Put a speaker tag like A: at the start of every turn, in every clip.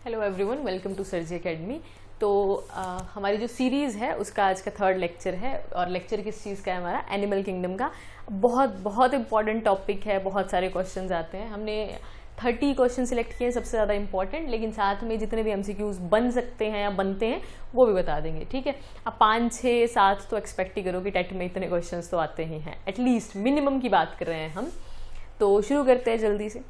A: Hello everyone, welcome to Sirji academy. तो हमारी जो सीरीज़ है उसका आज का थर्ड लेक्चर है और लेक्चर किस चीज़ का है हमारा? एनिमल किंगडम का। बहुत बहुत इंपॉर्टेंट टॉपिक है, बहुत सारे क्वेश्चंस आते हैं। हमने 30 क्वेश्चन सिलेक्ट किए हैं सबसे ज़्यादा इंपॉर्टेंट, लेकिन साथ में जितने भी एमसीक्यूज बन सकते हैं या बनते हैं वो भी बता देंगे, ठीक है। अब 5, 6, 7 तो एक्सपेक्ट ही करो कि टेट में इतने क्वेश्चन तो आते ही हैं, एटलीस्ट मिनिमम की बात कर रहे हैं हम। तो शुरू करते हैं जल्दी से।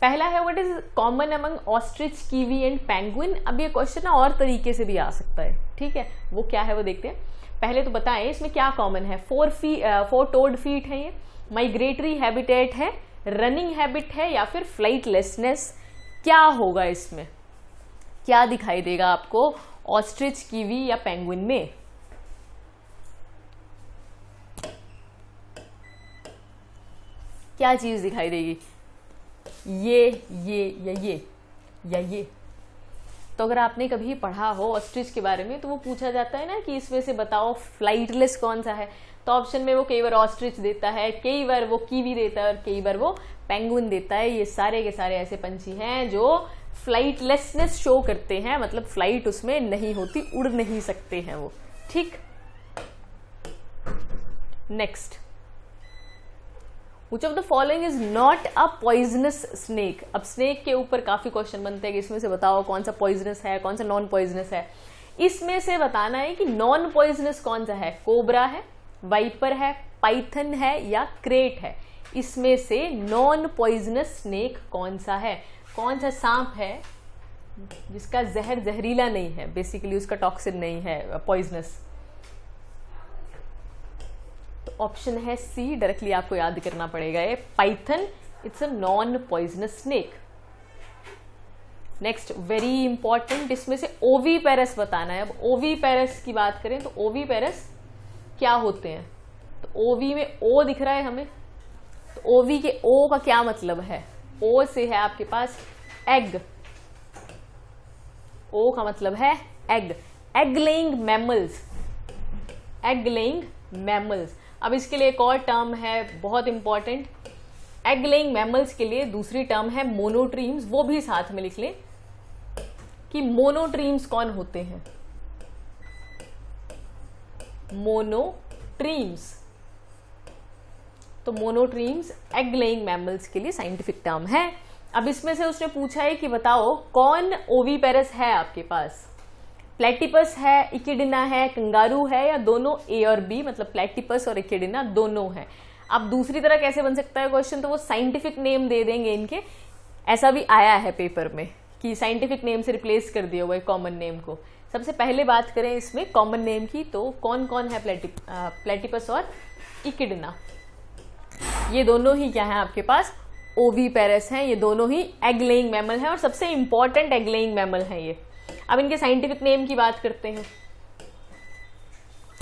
A: पहला है what is common among ostrich, kiwi and penguin. अब ये क्वेश्चन ना और तरीके से भी आ सकता है, ठीक है। वो क्या है वो देखते हैं। पहले तो बताएं इसमें क्या कॉमन है। 4 टोड फीट है, ये माइग्रेटरी हैबिटेट है, रनिंग हैबिट है या फिर फ्लाइटलेसनेस। क्या होगा इसमें? क्या दिखाई देगा आपको ऑस्ट्रिच, कीवी या पेंगुइन में? क्या चीज दिखाई देगी? ये या ये। तो अगर आपने कभी पढ़ा हो ऑस्ट्रिच के बारे में तो वो पूछा जाता है ना कि इसमें से बताओ फ्लाइटलेस कौन सा है। तो ऑप्शन में वो कई बार ऑस्ट्रिच देता है, कई बार वो कीवी देता है और कई बार वो पेंगुइन देता है। ये सारे के सारे ऐसे पंछी हैं जो फ्लाइटलेसनेस शो करते हैं, मतलब फ्लाइट उसमें नहीं होती, उड़ नहीं सकते हैं वो, ठीक। Next, Which of the following is not a poisonous snake? अब स्नेक के ऊपर काफी क्वेश्चन बनते हैं कि इसमें से बताओ कौन सा पॉइजनस है, कौन सा नॉन पॉइजनस है। इसमें से बताना है कि नॉन पॉइजनस कौन सा है। कोबरा है, वाइपर है, पाइथन है या क्रेट है। इसमें से नॉन पॉइजनस स्नेक कौन सा है? कौन सा सांप है जिसका जहर जहरीला नहीं है, बेसिकली उसका टॉक्सिन नहीं है पॉइजनस? ऑप्शन है सी, डायरेक्टली आपको याद करना पड़ेगा ये Python. It's a non poisonous snake. Next, very important, इसमें से ओवीपेरस बताना है। अब ओवीपेरस की बात करें तो ओवीपेरस क्या होते हैं? तो ओवी में ओ दिख रहा है हमें, तो ओवी के ओ का क्या मतलब है? ओ से है आपके पास एग। ओ का मतलब है egg. Egg laying mammals, egg laying mammals. अब इसके लिए एक और टर्म है बहुत इंपॉर्टेंट। एग लेइंग मैमल्स के लिए दूसरी टर्म है मोनोट्रीम्स। वो भी साथ में लिख लें कि मोनोट्रीम्स कौन होते हैं। मोनोट्रीम्स, तो मोनोट्रीम्स एग लेइंग मैमल्स के लिए साइंटिफिक टर्म है। अब इसमें से उसने पूछा है कि बताओ कौन ओवीपेरस है आपके पास। प्लेटिपस है, इकिडिना है, कंगारू है या दोनों ए और बी, मतलब प्लेटिपस और इकिडिना दोनों है। अब दूसरी तरह कैसे बन सकता है क्वेश्चन, तो वो साइंटिफिक नेम दे देंगे इनके। ऐसा भी आया है पेपर में कि साइंटिफिक नेम से रिप्लेस कर दिया हुआ कॉमन नेम को। सबसे पहले बात करें इसमें कॉमन नेम की, तो कौन कौन है प्लेटिपस और इकिडिना। ये दोनों ही क्या है आपके पास? ओवीपेरस हैं। ये दोनों ही एग लेइंग मैमल है और सबसे इंपॉर्टेंट एग लेइंग मैमल है ये। अब इनके साइंटिफिक नेम की बात करते हैं।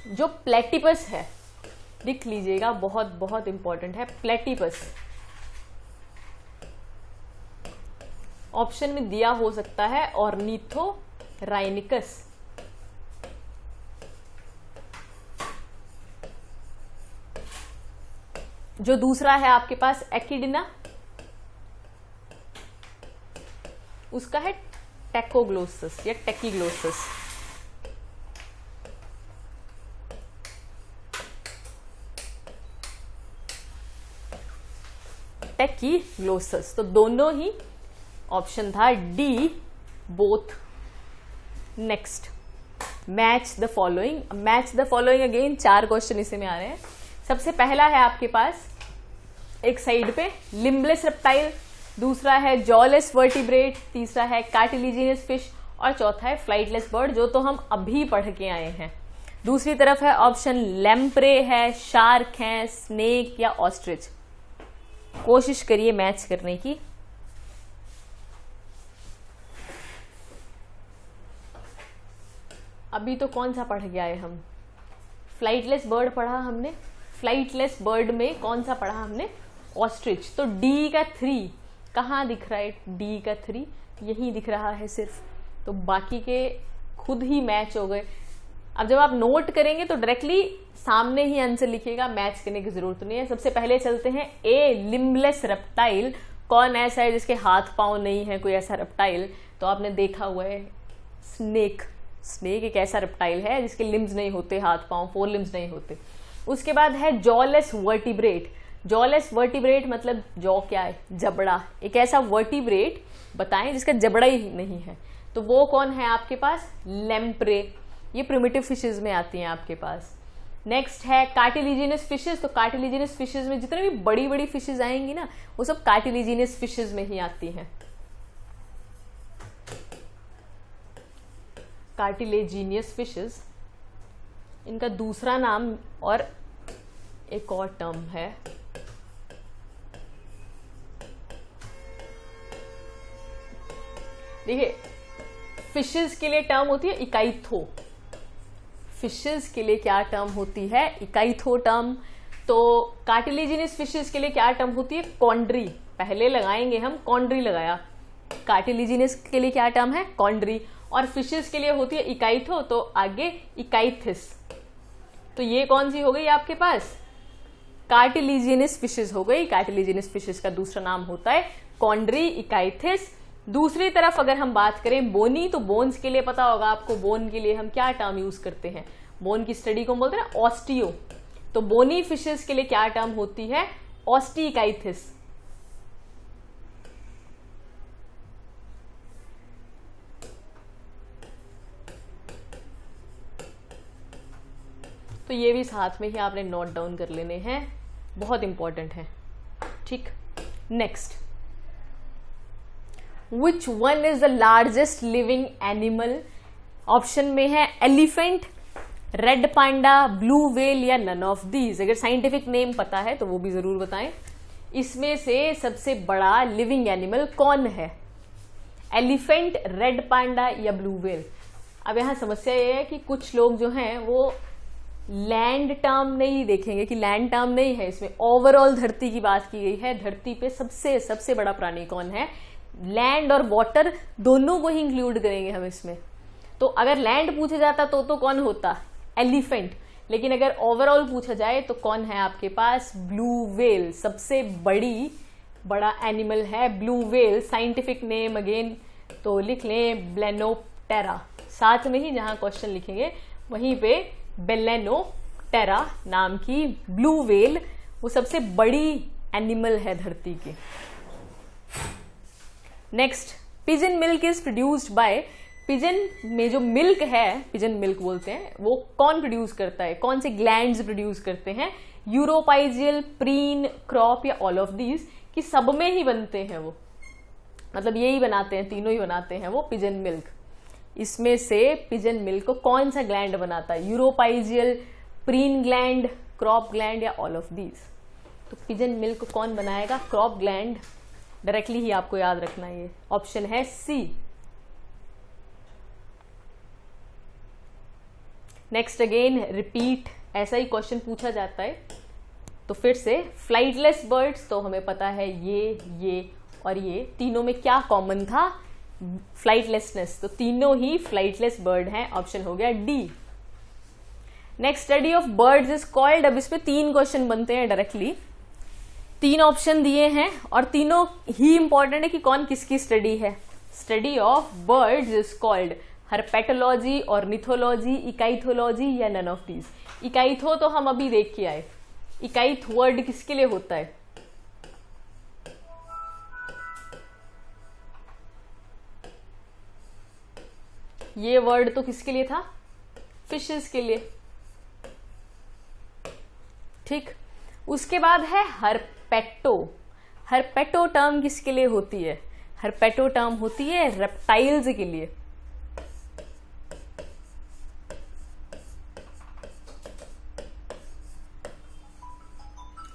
A: जो प्लेटिपस है, लिख लीजिएगा, बहुत बहुत इंपॉर्टेंट है प्लेटिपस। ऑप्शन में दिया हो सकता है ऑर्निथोराइनिकस। जो दूसरा है आपके पास एकिडिना, उसका है टेकोग्लोसस या टेकीग्लोसस। टेकीग्लोसस, तो दोनों ही ऑप्शन था D, both. Next, match the following. Match the following again 4 question इसी में आ रहे हैं। सबसे पहला है आपके पास एक साइड पे लिम्बलेस रेप्टाइल, दूसरा है जॉलेस वर्टिब्रेट, तीसरा है कार्टिलिजिनस फिश और चौथा है फ्लाइटलेस बर्ड, जो तो हम अभी पढ़ के आए हैं। दूसरी तरफ है ऑप्शन लैम्प्रे है, शार्क है, स्नेक या ऑस्ट्रिच। कोशिश करिए मैच करने की। अभी तो कौन सा पढ़ के आए हम? फ्लाइटलेस बर्ड पढ़ा हमने। फ्लाइटलेस बर्ड में कौन सा पढ़ा हमने? ऑस्ट्रिच। तो डी का 3 कहाँ दिख रहा है? डी का 3 यही दिख रहा है सिर्फ, तो बाकी के खुद ही मैच हो गए। अब जब आप नोट करेंगे तो डायरेक्टली सामने ही आंसर लिखिएगा, मैच करने की जरूरत नहीं है। सबसे पहले चलते हैं ए, लिम्बलेस रेप्टाइल। कौन ऐसा है जिसके हाथ पांव नहीं है, कोई ऐसा रेप्टाइल तो आपने देखा हुआ है स्नेक। स्नेक एक ऐसा रेप्टाइल है जिसके लिम्स नहीं होते, हाथ पांव, 4 लिम्स नहीं होते। उसके बाद है जॉलेस वर्टिब्रेट। जॉलेस वर्टिब्रेट मतलब जॉ क्या है, जबड़ा। एक ऐसा वर्टिब्रेट बताएं जिसका जबड़ा ही नहीं है, तो वो कौन है आपके पास, लैम्प्रे। ये प्रिमिटिव फिशेज में आती हैं आपके पास। नेक्स्ट है कार्टिलिजिनस फिशेज। तो कार्टिलिजिनस फिशेज में जितने भी बड़ी बड़ी फिशेज आएंगी ना, वो सब कार्टिलिजिनस फिशेज में ही आती हैं। कार्टिलेजिनियस फिशेस, इनका दूसरा नाम और एक और टर्म है, देखिए फिशेस के लिए टर्म होती है इकाइथो। फिशेस के लिए क्या टर्म होती है, इकाइथो टर्म। तो कार्टिलेजिनस फिशेस के लिए क्या टर्म होती है, कॉन्ड्री। पहले लगाएंगे हम, कॉन्ड्री लगाया। कार्टिलेजिनस के लिए क्या टर्म है, कॉन्ड्री। और फिशेस के लिए होती है इकाइथो, तो आगे इकाइथिस। तो ये कौन सी हो गई आपके पास, कार्टिलेजिनस फिशेस हो गई। कार्टिलेजिनस फिशेस का दूसरा नाम होता है कॉन्ड्री, इकाइथिस। दूसरी तरफ अगर हम बात करें बोनी, तो बोन्स के लिए पता होगा आपको, बोन के लिए हम क्या टर्म यूज करते हैं, बोन की स्टडी को बोलते हैं ऑस्टियो। तो बोनी फिशेस के लिए क्या टर्म होती है, ऑस्टिकाइथिस। तो ये भी साथ में ही आपने नोट डाउन कर लेने हैं, बहुत इंपॉर्टेंट है। ठीक, next, which one is the largest living animal. Option में है elephant, red panda, blue whale या नन ऑफ दीज। अगर साइंटिफिक नेम पता है तो वो भी जरूर बताएं। इसमें से सबसे बड़ा लिविंग एनिमल कौन है, एलिफेंट, रेड पांडा या ब्लू व्हेल। अब यहां समस्या ये है कि कुछ लोग जो हैं वो लैंड टर्म नहीं देखेंगे कि लैंड टर्म नहीं है इसमें, ओवरऑल धरती की बात की गई है। धरती पे सबसे बड़ा प्राणी कौन है, लैंड और वाटर दोनों को ही इंक्लूड करेंगे हम इसमें। तो अगर लैंड पूछा जाता तो कौन होता, एलिफेंट। लेकिन अगर ओवरऑल पूछा जाए तो कौन है आपके पास, ब्लू व्हेल। सबसे बड़ा एनिमल है blue whale. Scientific name again तो लिख लें ब्लेनोप्टेरा। साथ में ही जहां क्वेश्चन लिखेंगे वहीं पे बेलेनोप्टेरा नाम की ब्लू व्हेल, वो सबसे बड़ी एनिमल है धरती की। Next, pigeon milk is produced by. Pigeon में जो मिल्क है, पिजन मिल्क बोलते हैं, वो कौन प्रोड्यूस करता है, कौन से ग्लैंड्स प्रोड्यूस करते हैं, यूरोपाइजियल, प्रीन, क्रॉप या ऑल ऑफ दीज, कि सब में ही बनते हैं वो, मतलब यही बनाते हैं, तीनों ही बनाते हैं वो पिजन मिल्क। इसमें से पिजन मिल्क को कौन सा ग्लैंड बनाता है, uropygial, preen gland, crop gland या ऑल ऑफ दीज। तो पिजन मिल्क को कौन बनाएगा, क्रॉप ग्लैंड। डायरेक्टली ही आपको याद रखना है, ये ऑप्शन है सी। नेक्स्ट अगेन रिपीट, ऐसा ही क्वेश्चन पूछा जाता है। तो फिर से फ्लाइटलेस बर्ड्स, तो हमें पता है ये और ये तीनों में क्या कॉमन था, फ्लाइटलेसनेस। तो तीनों ही फ्लाइटलेस बर्ड हैं, ऑप्शन हो गया D. Next, study of birds is called. अब इसमें 3 क्वेश्चन बनते हैं डायरेक्टली, 3 ऑप्शन दिए हैं और तीनों ही इंपॉर्टेंट है कि कौन किसकी स्टडी है। Study of birds is called herpetology, ornithology, ichthyology या नन ऑफ दीज। इकाइथो तो हम अभी देख के आए, इकाइथ वर्ड किसके लिए होता है, ये वर्ड तो किसके लिए था, फिशेस के लिए। ठीक, उसके बाद है हर्पेटो। हर्पेटो टर्म किसके लिए होती है, हर्पेटो टर्म होती है रेप्टाइल्स के लिए।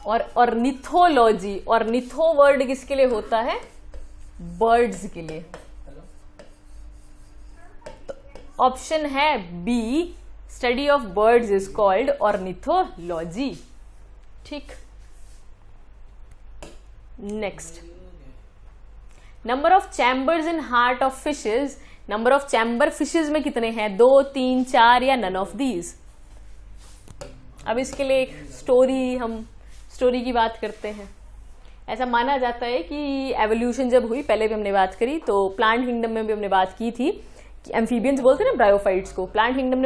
A: और ऑर्निथोलॉजी, ऑर्निथो वर्ड किसके लिए होता है, बर्ड्स के लिए। ऑप्शन है B, study of birds is called ornithology. ठीक, next, number of chambers in heart of fishes. Number of chamber fishes में कितने हैं, 2, 3, 4 या नन ऑफ दीज। अब इसके लिए एक स्टोरी, हम स्टोरी की बात करते हैं। ऐसा माना जाता है कि एवोल्यूशन जब हुई, पहले भी हमने बात करी, तो प्लांट किंगडम में भी हमने बात की थी कि एम्फीबियंस बोलते हैं ना ब्रायोफाइट्स को, प्लांट किंगडम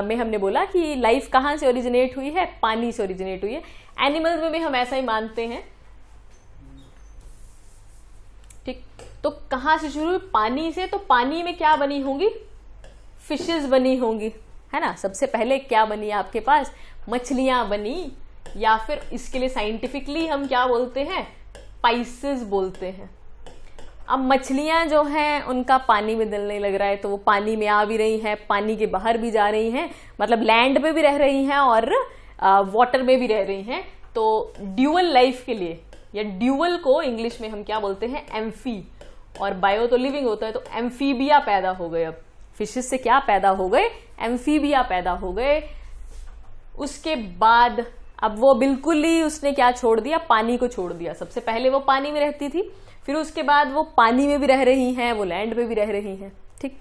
A: में हमने बोला कि लाइफ कहाँ से ओरिजिनेट हुई है, पानी से ओरिजिनेट हुई है। एनिमल्स में भी हम ऐसा ही मानते हैं, ठीक। तो कहाँ से शुरू हुई? पानी से। तो पानी में क्या बनी होंगी? फिशेस बनी होंगी, है ना। सबसे पहले क्या बनी आपके पास? मछलियां बनी, या फिर इसके लिए साइंटिफिकली हम क्या बोलते हैं? स्पाइसेस बोलते हैं। अब मछलियां जो हैं उनका पानी में दिल नहीं लग रहा है, तो वो पानी में आ भी रही हैं, पानी के बाहर भी जा रही हैं, मतलब लैंड पे भी रह रही हैं और वाटर में भी रह रही हैं। तो ड्यूअल लाइफ के लिए, या ड्यूअल को इंग्लिश में हम क्या बोलते हैं? एम्फी। और बायो तो लिविंग होता है, तो एम्फीबिया पैदा हो गए। अब फिशेस से क्या पैदा हो गए? एम्फीबिया पैदा हो गए। उसके बाद अब वो बिल्कुल ही उसने क्या छोड़ दिया? पानी को छोड़ दिया। सबसे पहले वो पानी में रहती थी, फिर उसके बाद वो पानी में भी रह रही हैं, वो लैंड पे भी रह रही हैं, ठीक।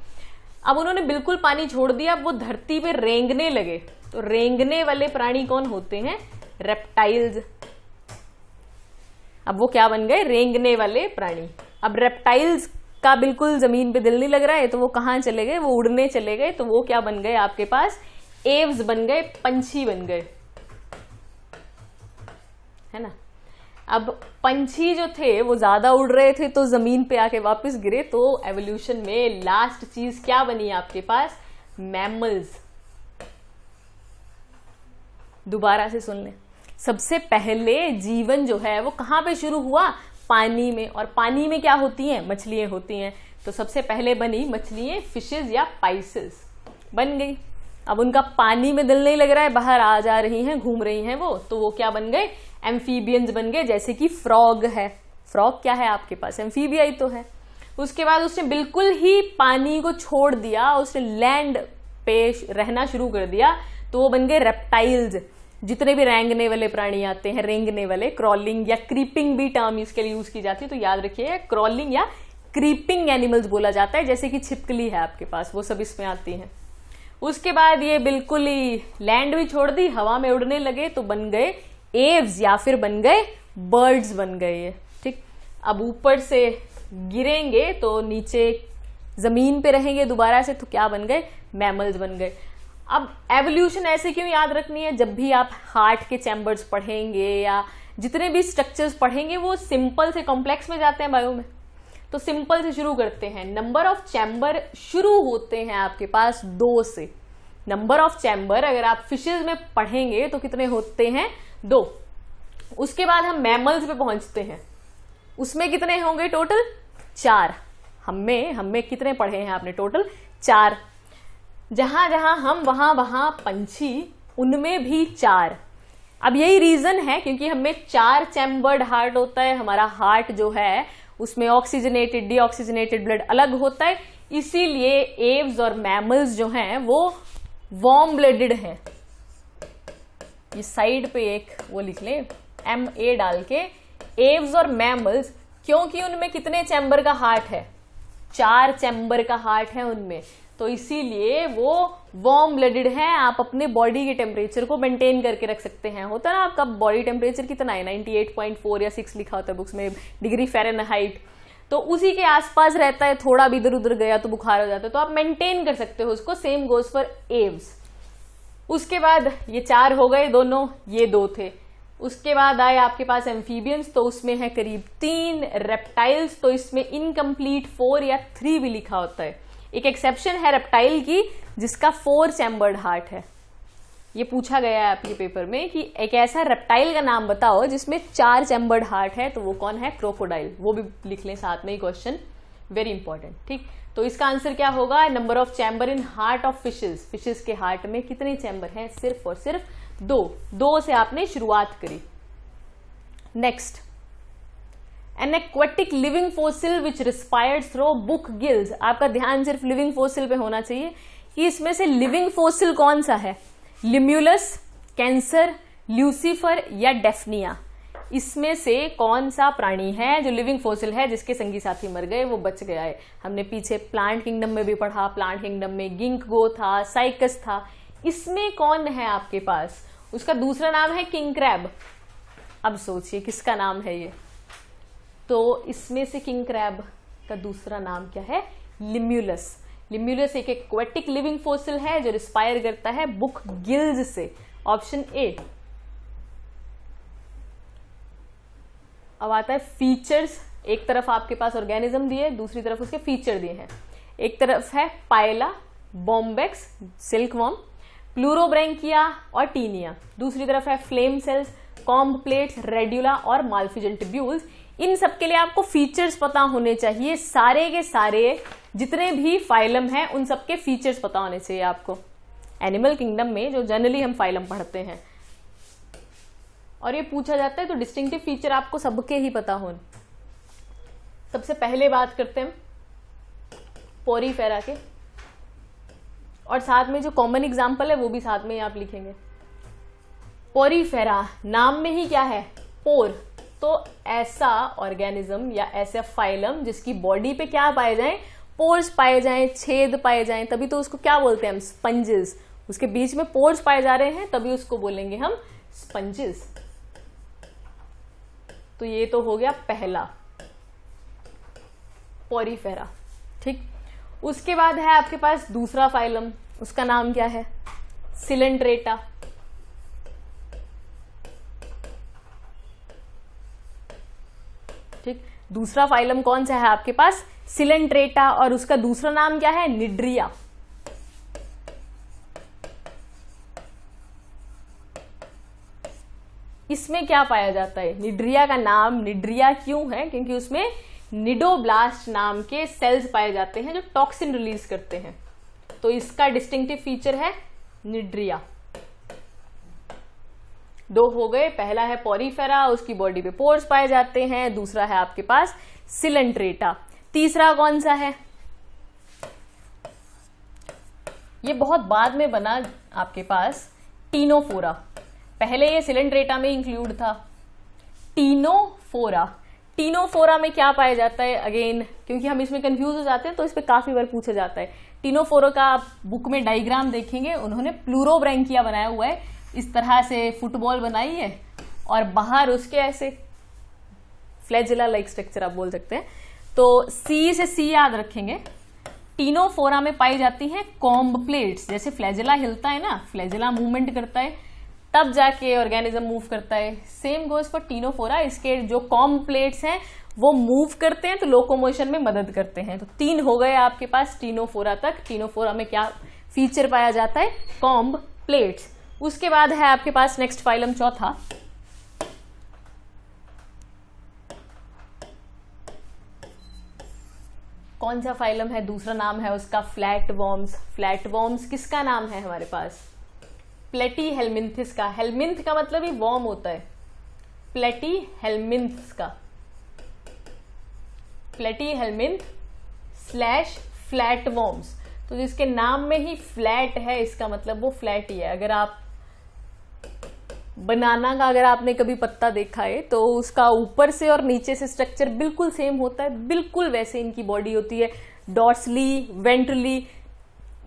A: अब उन्होंने बिल्कुल पानी छोड़ दिया, अब वो धरती पे रेंगने लगे। तो रेंगने वाले प्राणी कौन होते हैं? रेप्टाइल्स। अब वो क्या बन गए? रेंगने वाले प्राणी। अब रेप्टाइल्स का बिल्कुल जमीन पे दिल नहीं लग रहा है, तो वो कहाँ चले गए? वो उड़ने चले गए। तो वो क्या बन गए आपके पास? एव्स बन गए, पंछी बन गए, है ना। अब पंछी जो थे वो ज्यादा उड़ रहे थे, तो जमीन पे आके वापस गिरे। तो एवोल्यूशन में लास्ट चीज क्या बनी आपके पास? मैमल्स। दोबारा से सुन लें, सबसे पहले जीवन जो है वो कहाँ पे शुरू हुआ? पानी में। और पानी में क्या होती हैं? मछलियां होती हैं। तो सबसे पहले बनी मछलियां, फिशेस या पाइसेस बन गई। अब उनका पानी में दिल नहीं लग रहा है, बाहर आ जा रही हैं, घूम रही हैं वो, तो वो क्या बन गए? एम्फीबियंस बन गए। जैसे कि फ्रॉग है, फ्रॉग क्या है आपके पास? एम्फीबिया ही तो है। उसके बाद उसने बिल्कुल ही पानी को छोड़ दिया, उसने लैंड पे रहना शुरू कर दिया, तो वो बन गए रेप्टाइल्स। जितने भी रेंगने वाले प्राणी आते हैं, रेंगने वाले, क्रॉलिंग या क्रीपिंग भी टर्म इसके लिए यूज की जाती है, तो याद रखिए क्रॉलिंग या क्रीपिंग एनिमल्स बोला जाता है। जैसे कि छिपकली है आपके पास, वो सब इसमें आती हैं। उसके बाद ये बिल्कुल ही लैंड भी छोड़ दी, हवा में उड़ने लगे, तो बन गए एव्स या फिर बन गए बर्ड्स बन गए ये, ठीक। अब ऊपर से गिरेंगे तो नीचे जमीन पे रहेंगे दोबारा से, तो क्या बन गए? मैमल्स बन गए। अब एवोल्यूशन ऐसे क्यों याद रखनी है? जब भी आप हार्ट के चैम्बर्स पढ़ेंगे या जितने भी स्ट्रक्चर्स पढ़ेंगे वो सिंपल से कॉम्प्लेक्स में जाते हैं बायो में। तो सिंपल से शुरू करते हैं। नंबर ऑफ चैम्बर शुरू होते हैं आपके पास 2 से। नंबर ऑफ चैम्बर अगर आप फिशेज में पढ़ेंगे तो कितने होते हैं? 2। उसके बाद हम मैमल्स पे पहुंचते हैं, उसमें कितने होंगे टोटल? 4। हमें कितने पढ़े हैं आपने टोटल? 4। जहां जहां हम वहां पंछी, उनमें भी 4। अब यही रीजन है क्योंकि हमें 4 चैम्बर्ड हार्ट होता है। हमारा हार्ट जो है उसमें ऑक्सीजनेटेड डीऑक्सीजनेटेड ब्लड अलग होता है, इसीलिए एव्स और मैमल्स जो हैं वो वार्म ब्लडेड हैं। ये साइड पे एक वो लिख ले MA डाल के, एव्स और मैमल्स, क्योंकि उनमें कितने चैम्बर का हार्ट है? 4 चैम्बर का हार्ट है उनमें, तो इसीलिए वो वार्म ब्लडेड है। आप अपने बॉडी के टेम्परेचर को मेंटेन करके रख सकते हैं। होता है ना आपका बॉडी टेम्परेचर कितना है? 98.4 या 6 लिखा होता है बुक्स में, डिग्री फ़ारेनहाइट, तो उसी के आसपास रहता है। थोड़ा भी इधर उधर गया तो बुखार हो जाता है, तो आप मेंटेन कर सकते हो उसको। Same goes for Aves. उसके बाद ये 4 हो गए दोनों, ये 2 थे। उसके बाद आए आपके पास एम्फीबियंस, तो उसमें है करीब 3। रेप्टाइल्स, तो इसमें इनकम्प्लीट 4 या 3 भी लिखा होता है। एक एक्सेप्शन है रेप्टाइल की, जिसका 4 चैम्बर्ड हार्ट है। ये पूछा गया है आपके पेपर में कि एक ऐसा रेप्टाइल का नाम बताओ जिसमें 4 चैम्बर्ड हार्ट है, तो वो कौन है? क्रोकोडाइल। वो भी लिख लें साथ में ही क्वेश्चन, वेरी इंपॉर्टेंट, ठीक। तो इसका आंसर क्या होगा? Number of chamber in heart of fishes. Fishes के हार्ट में कितने चैम्बर हैं? सिर्फ और सिर्फ 2 से आपने शुरुआत करी। Next, an aquatic living fossil which respires through book gills. आपका ध्यान सिर्फ लिविंग फोसिल पे होना चाहिए कि इसमें से लिविंग फोसिल कौन सा है? लिम्यूलस, कैंसर, ल्यूसीफर या डेफनिया। इसमें से कौन सा प्राणी है जो लिविंग फोसिल है, जिसके संगी साथी मर गए, वो बच गया है? हमने पीछे प्लांट किंगडम में भी पढ़ा, प्लांट किंगडम में गिंकगो था, साइकस था। इसमें कौन है आपके पास? उसका दूसरा नाम है किंग क्रैब। अब सोचिए किसका नाम है ये? तो इसमें से किंग क्रैब का दूसरा नाम क्या है? लिम्यूलस। लिम्यूलस एक एक्वेटिक लिविंग फॉसिल है जो रिस्पायर करता है बुक गिल्स से। Option A. अब आता है फीचर्स। एक तरफ आपके पास ऑर्गेनिज्म दिए, दूसरी तरफ उसके फीचर दिए हैं। एक तरफ है पायला, बॉम्बेक्स, सिल्कवॉर्म, प्लूरोब्रैंकिया और टीनिया। दूसरी तरफ है flame sales, comb plates, radula और माल्फिजन ट्यूब्यूल्स। इन सब के लिए आपको फीचर्स पता होने चाहिए। सारे के सारे जितने भी फाइलम हैं उन सबके फीचर्स पता होने चाहिए आपको। एनिमल किंगडम में जो जनरली हम फाइलम पढ़ते हैं और ये पूछा जाता है तो डिस्टिंक्टिव फीचर आपको सबके ही पता हो। सबसे पहले बात करते हैं पोरीफेरा के, और साथ में जो कॉमन एग्जांपल है वो भी साथ में ही आप लिखेंगे। पोरीफेरा नाम में ही क्या है? पोर। तो ऐसा ऑर्गेनिज्म या ऐसा फाइलम जिसकी बॉडी पे क्या पाए जाएं? पोर्स पाए जाएं, छेद पाए जाएं, तभी तो उसको क्या बोलते हैं हम? स्पंजेस। उसके बीच में पोर्स पाए जा रहे हैं तभी उसको बोलेंगे हम स्पंजेस। तो ये तो हो गया पहला, पोरीफेरा। ठीक। उसके बाद है आपके पास दूसरा फाइलम, उसका नाम क्या है? सिलेंट्रेटा। ठीक। दूसरा फाइलम कौन सा है आपके पास? सिलेंट्रेटा। और उसका दूसरा नाम क्या है? निड्रिया। इसमें क्या पाया जाता है? निड्रिया का नाम निड्रिया क्यों है? क्योंकि उसमें निडोब्लास्ट नाम के सेल्स पाए जाते हैं जो टॉक्सिन रिलीज करते हैं। तो इसका डिस्टिंक्टिव फीचर है निड्रिया। दो हो गए। पहला है पोरीफेरा, उसकी बॉडी पे पोर्स पाए जाते हैं। दूसरा है आपके पास सिलेंट्रेटा। तीसरा कौन सा है? ये बहुत बाद में बना आपके पास, टीनोफोरा। पहले ये सिलेंट्रेटा में इंक्लूड था। टीनोफोरा। टीनोफोरा में क्या पाया जाता है? अगेन क्योंकि हम इसमें कंफ्यूज हो जाते हैं तो इस पे काफी बार पूछा जाता है। टीनोफोरा का आप बुक में डायग्राम देखेंगे, उन्होंने प्लूरोब्रैंकिया बनाया हुआ है। इस तरह से फुटबॉल बनाई है और बाहर उसके ऐसे फ्लैजिला लाइक स्ट्रक्चर आप बोल सकते हैं। तो सी से सी याद रखेंगे। टीनोफोरा में पाई जाती हैं कॉम्ब प्लेट्स। जैसे फ्लैजिला हिलता है ना, फ्लैजिला मूवमेंट करता है तब जाके ऑर्गेनिज्म मूव करता है। Same goes for Ctenophora. इसके जो कॉम्ब प्लेट्स हैं वो मूव करते हैं तो लोकोमोशन में मदद करते हैं। तो 3 हो गए आपके पास टीनोफोरा तक। टीनोफोरा में क्या फीचर पाया जाता है? Comb plates. उसके बाद है आपके पास नेक्स्ट फाइलम चौथा, कौन सा फाइलम है? दूसरा नाम है उसका फ्लैटवॉर्म्स। फ्लैटवॉर्म्स किसका नाम है हमारे पास? प्लेटीहेलमिंथिस का। हेलमिंथ का मतलब ही वॉर्म होता है। प्लेटीहेलमिंथस का। प्लेटीहेलमिंथ / फ्लैटवॉर्म्स। तो जिसके नाम में ही फ्लैट है इसका मतलब वो फ्लैट ही है। अगर आप बनाना का अगर आपने कभी पत्ता देखा है तो उसका ऊपर से और नीचे से स्ट्रक्चर बिल्कुल सेम होता है। बिल्कुल वैसे इनकी बॉडी होती है, डॉर्सली, वेंट्रली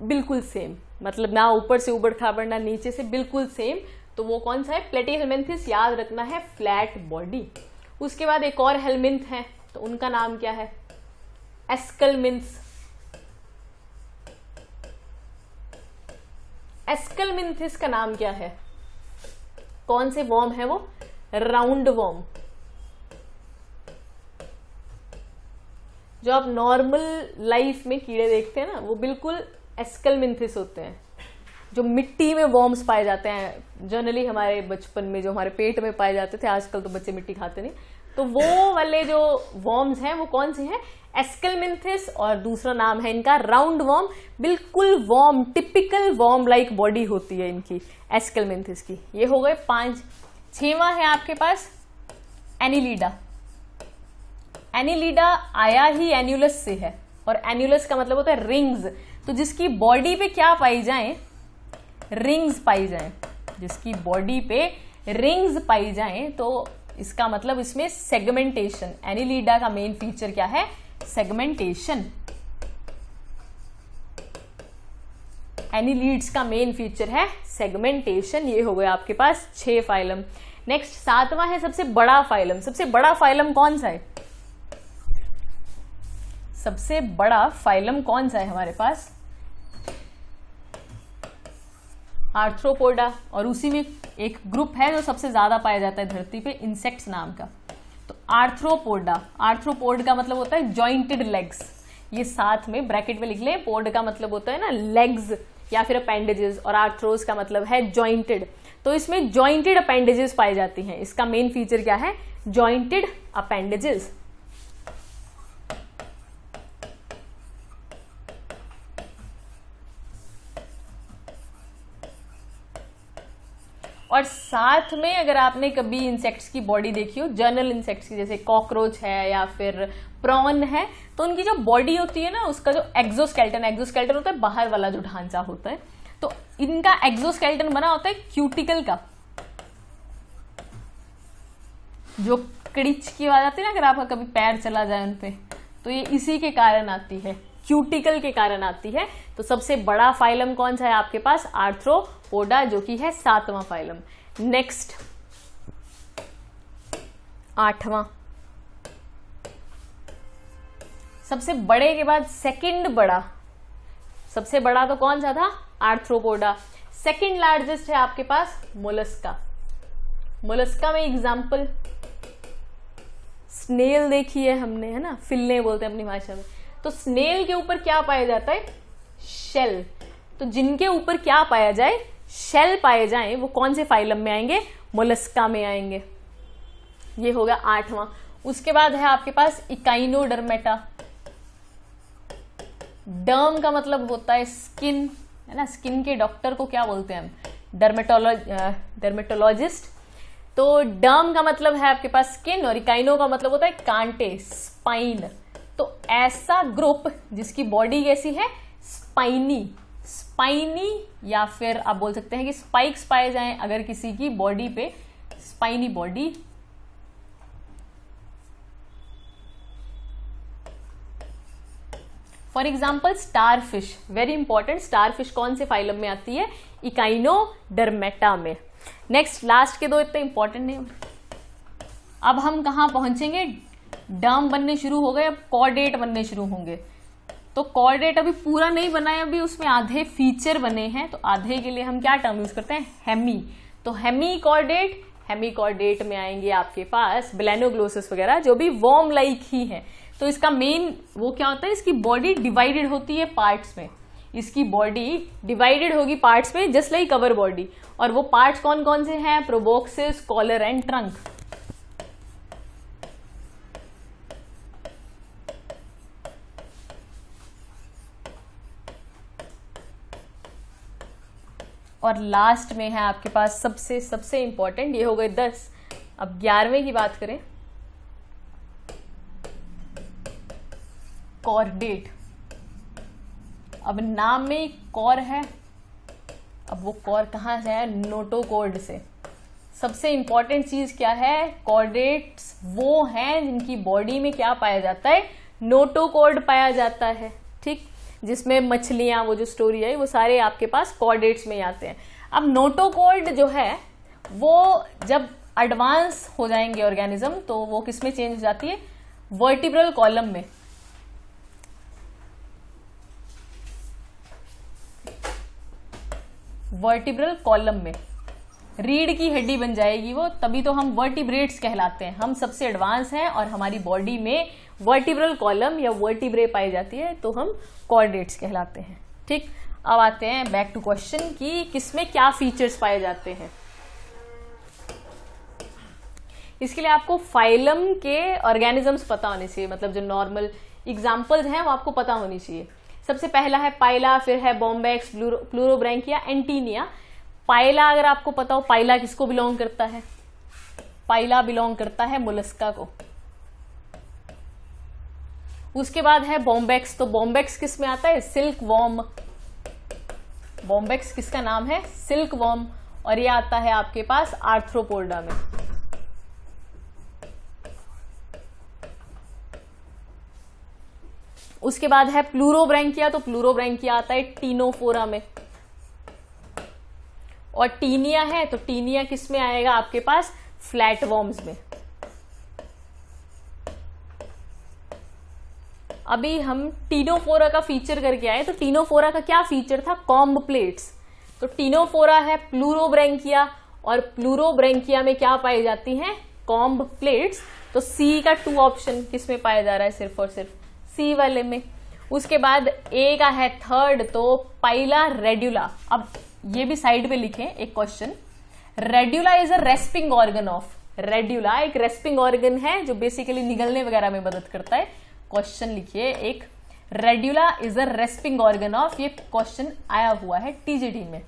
A: बिल्कुल सेम। मतलब ना ऊपर से उबड़ खाबड़ ना नीचे से, बिल्कुल सेम। तो वो कौन सा है? प्लेटीहेलमिंथिस। याद रखना है, फ्लैट बॉडी। उसके बाद एक और हेलमिंथ है तो उनका नाम क्या है? एस्कलमिंथ्स। एस्कलमिंथिस का नाम क्या है? कौन से वॉर्म है वो? Round warm. जो आप नॉर्मल लाइफ में कीड़े देखते हैं ना वो बिल्कुल एस्कलमिंथिस होते हैं। जो मिट्टी में वॉर्म्स पाए जाते हैं जनरली, हमारे बचपन में जो हमारे पेट में पाए जाते थे, आजकल तो बच्चे मिट्टी खाते नहीं, तो वो वाले जो वॉर्म्स हैं वो कौन से हैं? एस्कलमिंथिस। और दूसरा नाम है इनका राउंड वॉर्म। बिल्कुल worm, typical worm like body होती है इनकी, एस्कलमिंथिस की। ये हो गए 5। 6वां है आपके पास एनिलीडा। एनिलीडा आया ही एन्युलस से है और एन्युलस का मतलब होता है रिंग्स। तो जिसकी बॉडी पे क्या पाई जाए? रिंग्स पाई जाए। जिसकी बॉडी पे रिंग्स पाई जाए तो इसका मतलब इसमें सेगमेंटेशन। एनिलीडा का मेन फीचर क्या है? सेगमेंटेशन। एनिलीड्स का मेन फीचर है सेगमेंटेशन। ये हो गया आपके पास 6 फाइलम। नेक्स्ट 7वां है सबसे बड़ा फाइलम। सबसे बड़ा फाइलम कौन सा है? सबसे बड़ा फाइलम कौन सा है हमारे पास? आर्थ्रोपोडा, और उसी में एक ग्रुप है जो सबसे ज्यादा पाया जाता है धरती पे, इंसेक्ट्स नाम का। तो आर्थ्रोपोडा, आर्थ्रोपोड का मतलब होता है जॉइंटेड लेग्स, ये साथ में ब्रैकेट में लिख लें। पोड का मतलब होता है ना लेग्स या फिर अपेंडेजेस, और आर्थ्रोस का मतलब है जॉइंटेड। तो इसमें जॉइंटेड अपेंडेजेस पाई जाती हैं। इसका मेन फीचर क्या है? Jointed appendages. और साथ में अगर आपने कभी इंसेक्ट्स की बॉडी देखी हो, जर्नल इंसेक्ट्स की, जैसे कॉकरोच है या फिर प्रॉन है, तो उनकी जो बॉडी होती है ना, उसका जो एक्सोस्केलेटन होता है, बाहर वाला जो ढांचा होता है, तो इनका एक्सोस्केलेटन बना होता है क्यूटिकल का। जो कड़िच की आवाज आती है ना अगर आपका कभी पैर चला जाए उन पे, तो ये इसी के कारण आती है, क्यूटिकल के कारण आती है। तो सबसे बड़ा फाइलम कौन सा है आपके पास? आर्थ्रोपोडा, जो कि है 7वां फाइलम। नेक्स्ट 8वां, सबसे बड़े के बाद सेकंड बड़ा, सबसे बड़ा तो कौन सा था? आर्थ्रोपोडा। सेकंड लार्जेस्ट है आपके पास मोलस्का। मोलस्का में एग्जांपल स्नेल देखी है हमने, है ना, फिल्ले बोलते हैं अपनी भाषा में। तो स्नेल के ऊपर क्या पाया जाता है? शेल। तो जिनके ऊपर क्या पाया जाए? शेल पाए जाएं, वो कौन से फाइलम में आएंगे? मोलस्का में आएंगे। ये होगा 8वां। उसके बाद है आपके पास इकाइनोडर्मेटा। डर्म का मतलब होता है स्किन, है ना, स्किन के डॉक्टर को क्या बोलते हैं हम? डर्मेटोलॉजिस्ट। तो डर्म का मतलब है आपके पास स्किन, और इकाइनो का मतलब होता है कांटे, स्पाइन। तो ऐसा ग्रुप जिसकी बॉडी कैसी है? स्पाइनी। स्पाइनी, या फिर आप बोल सकते हैं कि स्पाइक्स पाए जाएं अगर किसी की बॉडी पे, spiny body. For example starfish, very important. Starfish कौन से फाइलम में आती है? इकाइनोडर्मेटा में। नेक्स्ट, लास्ट के दो इतने इंपॉर्टेंट नहीं। अब हम कहां पहुंचेंगे? डर्म बनने शुरू हो गए, अब कॉर्डेट बनने शुरू होंगे। तो कॉर्डेट अभी पूरा नहीं बना है, अभी उसमें आधे फीचर बने हैं। तो आधे के लिए हम क्या टर्म यूज करते हैं? हेमी। तो हेमी कॉर्डेट, हेमी कॉर्डेट में आएंगे आपके पास ब्लेनोग्लोसस वगैरह, जो भी वॉर्म लाइक ही है। तो इसका मेन वो क्या होता है? इसकी बॉडी डिवाइडेड होती है पार्ट्स में। इसकी बॉडी डिवाइडेड होगी पार्ट्स में, जस्ट लाइक अवर बॉडी। और वो पार्ट्स कौन कौन से हैं? प्रोबॉक्सिस, कॉलर एंड ट्रंक। और लास्ट में है आपके पास सबसे इंपॉर्टेंट, ये हो गए 10। अब 11वें की बात करें, कॉर्डेट। अब नाम में कॉर है, अब वो कॉर कहां से है? नोटोकॉर्ड से। सबसे इंपॉर्टेंट चीज क्या है? कॉर्डेट्स वो हैं जिनकी बॉडी में क्या पाया जाता है? नोटोकॉर्ड पाया जाता है, ठीक, जिसमें मछलियां, वो जो स्टोरी है, वो सारे आपके पास कॉर्डेट्स में ही आते हैं। अब नोटोकॉर्ड जो है वो जब एडवांस हो जाएंगे ऑर्गेनिज्म, तो वो किस में चेंज हो जाती है? वर्टिब्रल कॉलम में। वर्टिब्रल कॉलम में रीढ़ की हड्डी बन जाएगी वो, तभी तो हम वर्टिब्रेट्स कहलाते हैं। हम सबसे एडवांस हैं और हमारी बॉडी में वर्टिब्रल कॉलम या वर्टिब्रे पाई जाती है, तो हम कॉर्डेट्स कहलाते हैं, ठीक। अब आते हैं बैक टू क्वेश्चन कि किसमें क्या फीचर्स पाए जाते हैं। इसके लिए आपको फाइलम के ऑर्गेनिजम्स पता होने चाहिए, मतलब जो नॉर्मल एग्जांपल्स हैं वो आपको पता होनी चाहिए। सबसे पहला है पाइला, फिर है बॉम्बैक्स, प्लूरोब्रैंकिया, एंटीनिया। पाइला अगर आपको पता हो, पाइला किसको बिलोंग करता है? पाइला बिलोंग करता है मोलस्का को। उसके बाद है बॉम्बैक्स, तो बॉम्बैक्स किस में आता है? Silk worm. बॉम्बैक्स किसका नाम है? सिल्क वॉर्म, और ये आता है आपके पास आर्थ्रोपोडा में। उसके बाद है प्लूरोब्रैंकिया, तो प्लूरोब्रैंकिया आता है टीनोफोरा में। और टीनिया है, तो टीनिया किस में आएगा आपके पास? फ्लैट वॉर्म्स में। अभी हम टीनोफोरा का फीचर करके आए, तो टीनोफोरा का क्या फीचर था? Comb plates. तो टीनोफोरा है प्लूरोब्रैंकिया, और प्लूरोब्रैंकिया में क्या पाई जाती हैं? Comb plates. तो सी का 2 ऑप्शन किस में पाया जा रहा है? सिर्फ और सिर्फ सी वाले में। उसके बाद ए का है थर्ड, तो पाइला रेड्यूला। अब ये भी साइड पे लिखें एक question, radula is a respiring organ of. Radula एक रेस्पिंग ऑर्गन है जो बेसिकली निगलने वगैरह में मदद करता है। क्वेश्चन लिखिए एक, radula is a respiring organ of. ये क्वेश्चन आया हुआ है टीजीटी में।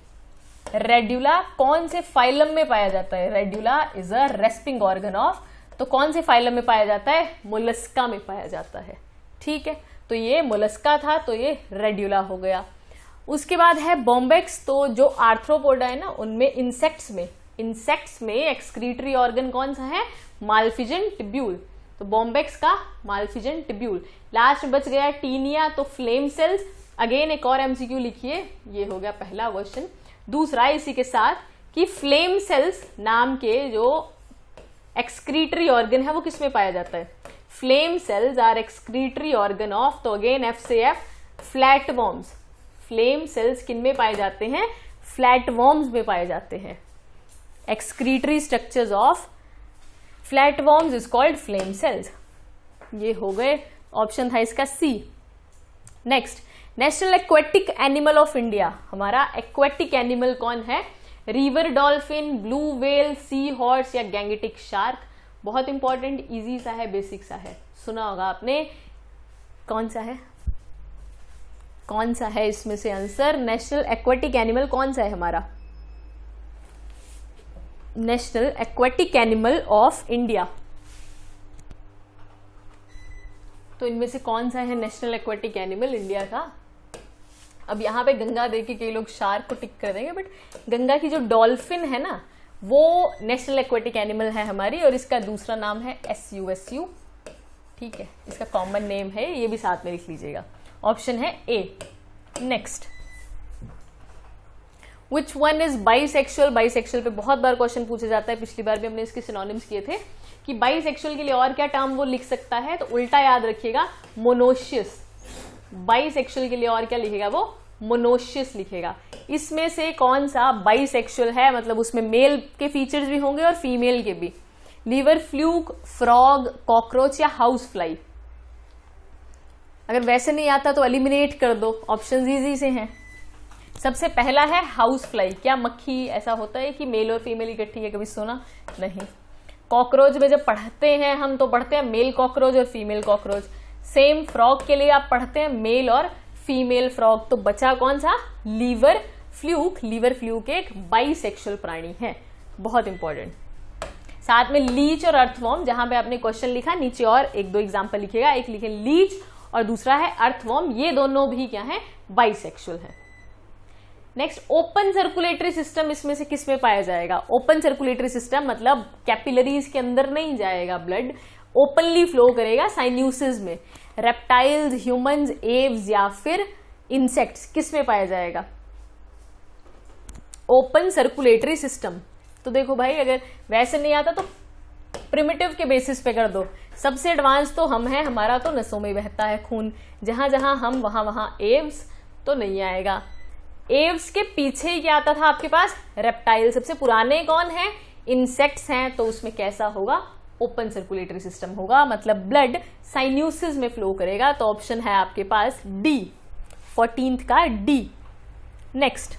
A: रेड्यूला कौन से फाइलम में पाया जाता है? Radula is a respiring organ of. तो कौन से फाइलम में पाया जाता है? मोलस्का में पाया जाता है। ठीक है, तो ये मोलस्का था, तो ये रेड्यूला हो गया। उसके बाद है बॉम्बेक्स। तो जो आर्थ्रोपोडा है ना, उनमें इंसेक्ट्स में एक्सक्रीटरी ऑर्गन कौन सा है? मालफिजन टिब्यूल। तो बॉम्बेक्स का मालफिजन टिब्यूल। लास्ट में बच गया टीनिया, तो फ्लेम सेल्स। अगेन एक और एमसीक्यू लिखिए, ये हो गया पहला क्वेश्चन। दूसरा इसी के साथ कि फ्लेम सेल्स नाम के जो एक्सक्रीटरी ऑर्गन है वो किस में पाया जाता है? Flame cells are excretory organ of. तो अगेन एफ से एफ, फ्लैटवर्म्स। फ्लेम सेल्स किन में पाए जाते हैं? फ्लैटवर्म्स में पाए जाते हैं। Excretory structures of flatworms is called flame cells. ये हो गए, ऑप्शन था इसका C. Next, national aquatic animal of India. हमारा एक्वेटिक एनिमल कौन है? River dolphin, blue whale, sea horse या गैंगेटिक शार्क। बहुत इंपॉर्टेंट, इजी सा है, बेसिक सा है, सुना होगा आपने। कौन सा है इसमें से आंसर? नेशनल एक्वेटिक एनिमल कौन सा है हमारा? National aquatic animal of India. तो इनमें से कौन सा है नेशनल एक्वेटिक एनिमल इंडिया का? अब यहाँ पे गंगा देख के कई लोग शार्क को टिक कर देंगे, बट गंगा की जो डॉल्फिन है ना, वो नेशनल एक्वेटिक एनिमल है हमारी, और इसका दूसरा नाम है SUSU। ठीक है, इसका कॉमन नेम है, ये भी साथ में लिख लीजिएगा। ऑप्शन है A. Next, which one is bisexual? Bisexual पे बहुत बार क्वेश्चन पूछा जाता है, पिछली बार भी हमने इसके सिनोनिम्स किए थे कि बाइसेक्सुअल के लिए और क्या टर्म वो लिख सकता है, तो उल्टा याद रखिएगा, मोनोशियस। बाइसेक्सुअल के लिए और क्या लिखेगा वो? मोनोशियस लिखेगा। इसमें से कौन सा बाइसेक्सुअल है? मतलब उसमें मेल के फीचर्स भी होंगे और फीमेल के भी। लीवर फ्लूक, फ्रॉग, कॉकरोच या हाउस फ्लाई। अगर वैसे नहीं आता तो एलिमिनेट कर दो, ऑप्शन इजी से हैं। सबसे पहला है हाउस फ्लाई। क्या मक्खी ऐसा होता है कि मेल और फीमेल इकट्ठी है? कभी सुना नहीं। कॉकरोच में जब पढ़ते हैं हम तो पढ़ते हैं मेल कॉकरोच और फीमेल कॉकरोच। सेम फ्रॉग के लिए आप पढ़ते हैं मेल और फीमेल फ्रॉग। तो बचा कौन सा? Liver fluke. लीवर फ्लूक एक बाइसेक्सुअल प्राणी है, बहुत इंपॉर्टेंट। साथ में लीच और अर्थवॉर्म, जहां पे आपने क्वेश्चन लिखा नीचे और 1-2 एग्जाम्पल लिखेगा। एक लिखे लीच और दूसरा है अर्थवॉर्म। ये दोनों भी क्या है? बाइसेक्सुअल है। नेक्स्ट, ओपन सर्कुलेटरी सिस्टम इसमें से किस में पाया जाएगा? ओपन सर्कुलेटरी सिस्टम मतलब कैपिलरीज के अंदर नहीं जाएगा ब्लड, ओपनली फ्लो करेगा साइन्यूसिस में। रेप्टाइल्स, ह्यूमंस, एव्स या फिर इंसेक्ट्स, किस में पाया जाएगा? Open circulatory system. तो देखो भाई, अगर वैसे नहीं आता तो प्रिमिटिव के बेसिस पे कर दो। सबसे एडवांस तो हम हैं, हमारा तो नसों में बहता है खून। जहां जहां हम वहां एव्स तो नहीं आएगा। एव्स के पीछे ही क्या आता था आपके पास? रेप्टाइल। सबसे पुराने कौन है? इंसेक्ट्स हैं। तो उसमें कैसा होगा? ओपन सर्कुलेटरी सिस्टम होगा, मतलब ब्लड साइन्यूसिस में फ्लो करेगा। तो ऑप्शन है आपके पास डी, 14th का D. Next,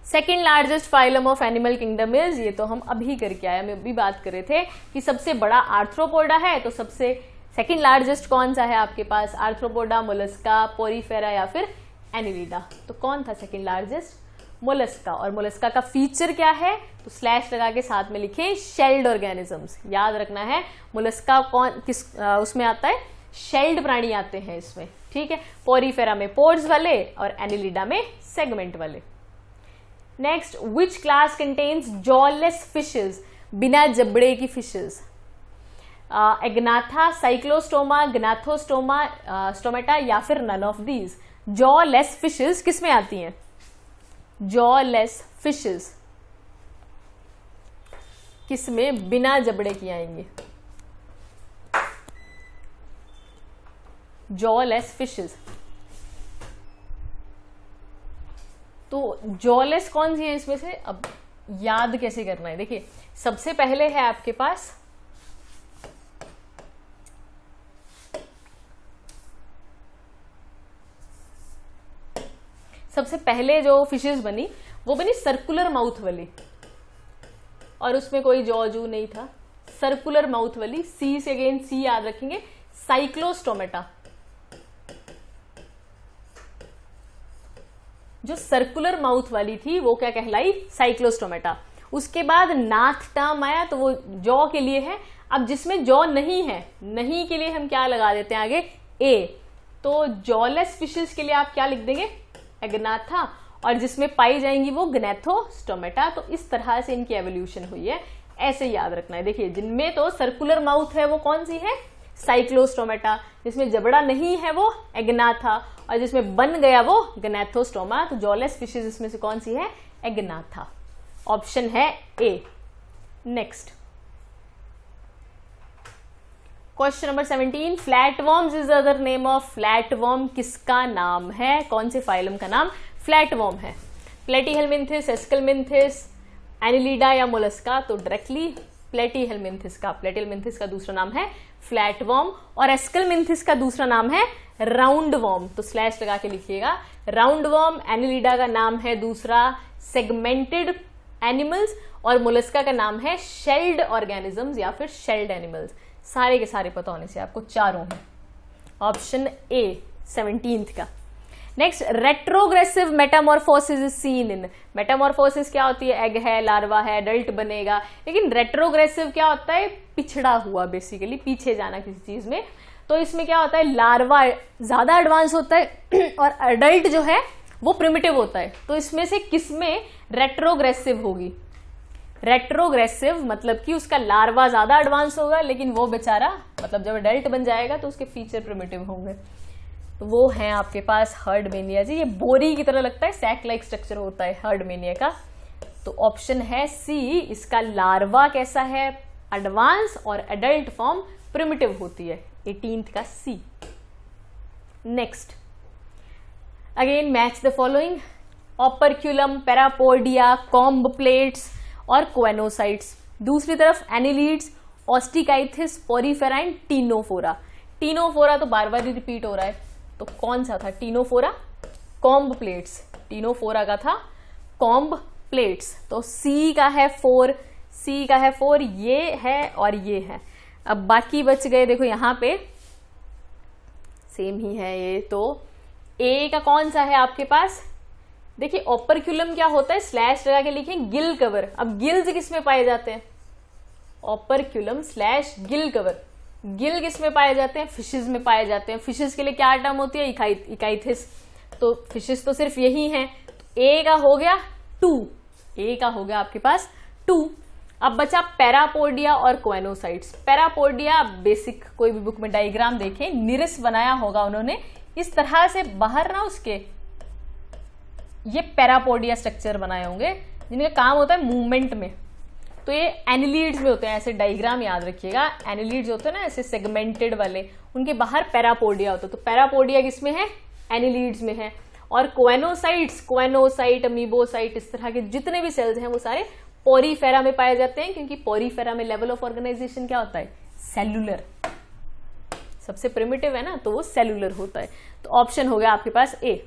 A: second largest phylum of animal kingdom is, ये तो हम अभी करके आए, हम अभी बात कर रहे थे कि सबसे बड़ा आर्थ्रोपोडा है। तो सबसे सेकेंड लार्जेस्ट कौन सा है आपके पास? आर्थ्रोपोडा, मोलस्का, पोरीफेरा या फिर एनिलिडा। तो कौन था सेकेंड लार्जेस्ट? मोलस्का। और मोलस्का का फीचर क्या है? तो स्लैश लगा के साथ में लिखे शेल्ड ऑर्गेनिजम्स। याद रखना है मोलस्का किस उसमें आता है? शेल्ड प्राणी आते हैं इसमें। ठीक है, पोरीफेरा में पोर्स वाले और एनिलिडा में सेगमेंट वाले। Next, which class contains jawless fishes? बिना जबड़े की fishes. Agnatha, Cyclostomata, Gnathostomata, Stomata या फिर none of these. Jawless fishes किस में आती हैं? जॉलेस फिशेस किसमें? बिना जबड़े की आएंगे। Jawless fishes. तो जॉलेस कौन सी है इसमें से? अब याद कैसे करना है, देखिए सबसे पहले है आपके पास सबसे पहले जो फिशेस बनी वो बनी सर्कुलर माउथ वाली, और उसमें कोई जॉ जू नहीं था, सर्कुलर माउथ वाली। सी से अगेन सी याद रखेंगे, साइक्लोस्टोमेटा। जो सर्कुलर माउथ वाली थी वो क्या कहलाई? साइक्लोस्टोमेटा। उसके बाद नाथ टर्म आया तो वो जॉ के लिए है। अब जिसमें जॉ नहीं है, नहीं के लिए हम क्या लगा देते हैं आगे? ए। तो जॉलेस फिशेस के लिए आप क्या लिख देंगे? एग्नाथा। और जिसमें पाई जाएंगी वो ग्नेथोस्टोमेटा। तो इस तरह से इनकी एवोल्यूशन हुई है, ऐसे याद रखना है। देखिए जिनमें तो सर्कुलर माउथ है वो कौन सी है? साइक्लोस्टोमेटा। जिसमें जबड़ा नहीं है वो एग्नाथा, और जिसमें बन गया वो ग्नेथोस्टोमा। तो जॉलेस फिशेस इसमें से कौन सी है? एग्नाथा। ऑप्शन है A. Next question number 17, flatworms is other name of. Flatworm किसका नाम है? कौन से फाइलम का नाम फ्लैटवर्म है? प्लेटीहेलमिन्थिस, एस्केलमिन्थिस, एनिलिडा या मोलस्का? तो डायरेक्टली प्लेटीहेलमिन्थिस का। प्लेटीहेलमिन्थिस का दूसरा नाम है फ्लैटवर्म, और एस्केलमिन्थिस का दूसरा नाम है राउंडवर्म। तो स्लैश लगा के लिखिएगा, राउंडवर्म। एनिलिडा का नाम है दूसरा सेगमेंटेड एनिमल्स, और मोलस्का का नाम है शेल्ड ऑर्गेनिजम्स या फिर शेल्ड एनिमल्स। सारे के सारे पता होने से आपको चारों हैं। ऑप्शन ए 17th का। Next, retrogressive Metamorphosis is seen in. Metamorphosis क्या होती है? एग है, लार्वा है, एडल्ट बनेगा। लेकिन रेट्रोग्रेसिव क्या होता है? पिछड़ा हुआ, बेसिकली पीछे जाना किसी चीज में। तो इसमें क्या होता है? लार्वा ज्यादा एडवांस होता है और एडल्ट जो है वो प्रिमिटिव होता है। तो इसमें से किसमें रेट्रोग्रेसिव होगी? रेट्रोग्रेसिव मतलब कि उसका लार्वा ज्यादा एडवांस होगा, लेकिन वो बेचारा मतलब जब एडल्ट बन जाएगा तो उसके फीचर प्रिमिटिव होंगे। तो वो है आपके पास हर्डमेनिया जी। ये बोरी की तरह लगता है, सैक लाइक स्ट्रक्चर होता है हर्डमेनिया का। तो ऑप्शन है सी, इसका लार्वा कैसा है? एडवांस, और एडल्ट फॉर्म प्रिमिटिव होती है। 18th का C. Next, again match the following. Operculum, parapodia, comb plates और कोएनोसाइट्स। दूसरी तरफ annelids, Osteichthyes, Porifera and Ctenophora. Ctenophora तो बार बार ही रिपीट हो रहा है, तो कौन सा था? Ctenophora, comb plates. टीनोफोरा का था कॉम्ब प्लेट्स। तो सी का है 4, सी का है 4, ये है और ये है। अब बाकी बच गए, देखो यहां पे सेम ही है ये। तो ए का कौन सा है आपके पास? देखिए ऑपरक्यूलम क्या होता है? स्लैश लगा के लिखें गिल कवर। अब गिल्स किस में पाए जाते हैं? Operculum slash gill cover. Gill किस में पाए जाते हैं? फिशेस में पाए जाते हैं। फिशेस के लिए क्या टर्म होती है? इकाइथिस। तो फिशेस तो सिर्फ यही हैं। तो ए का हो गया 2, ए का हो गया आपके पास 2। अब बचा पैरापोडिया और कोएनोसाइट्स। पैरापोडिया बेसिक कोई भी बुक में डायग्राम देखें, निरस बनाया होगा उन्होंने इस तरह से, बाहर ना उसके ये पैरापोडिया स्ट्रक्चर बनाए होंगे जिनका काम होता है मूवमेंट में। तो ये एनिलीड्स में होते हैं, ऐसे डायग्राम याद रखिएगा। एनिलीड्स होते हैं ना ऐसे सेगमेंटेड वाले, उनके बाहर पैरापोडिया होता है। तो पैरापोडिया किसमें है? एनिलीड्स में है। और कोएनोसाइट्स, कोएनोसाइट, अमीबोसाइट, इस तरह के जितने भी सेल्स हैं वो सारे पोरीफेरा में पाए जाते हैं, क्योंकि पोरीफेरा में लेवल ऑफ ऑर्गेनाइजेशन क्या होता है? सेलुलर। सबसे प्रिमिटिव है ना, तो वो सेलुलर होता है। तो ऑप्शन हो गया आपके पास A.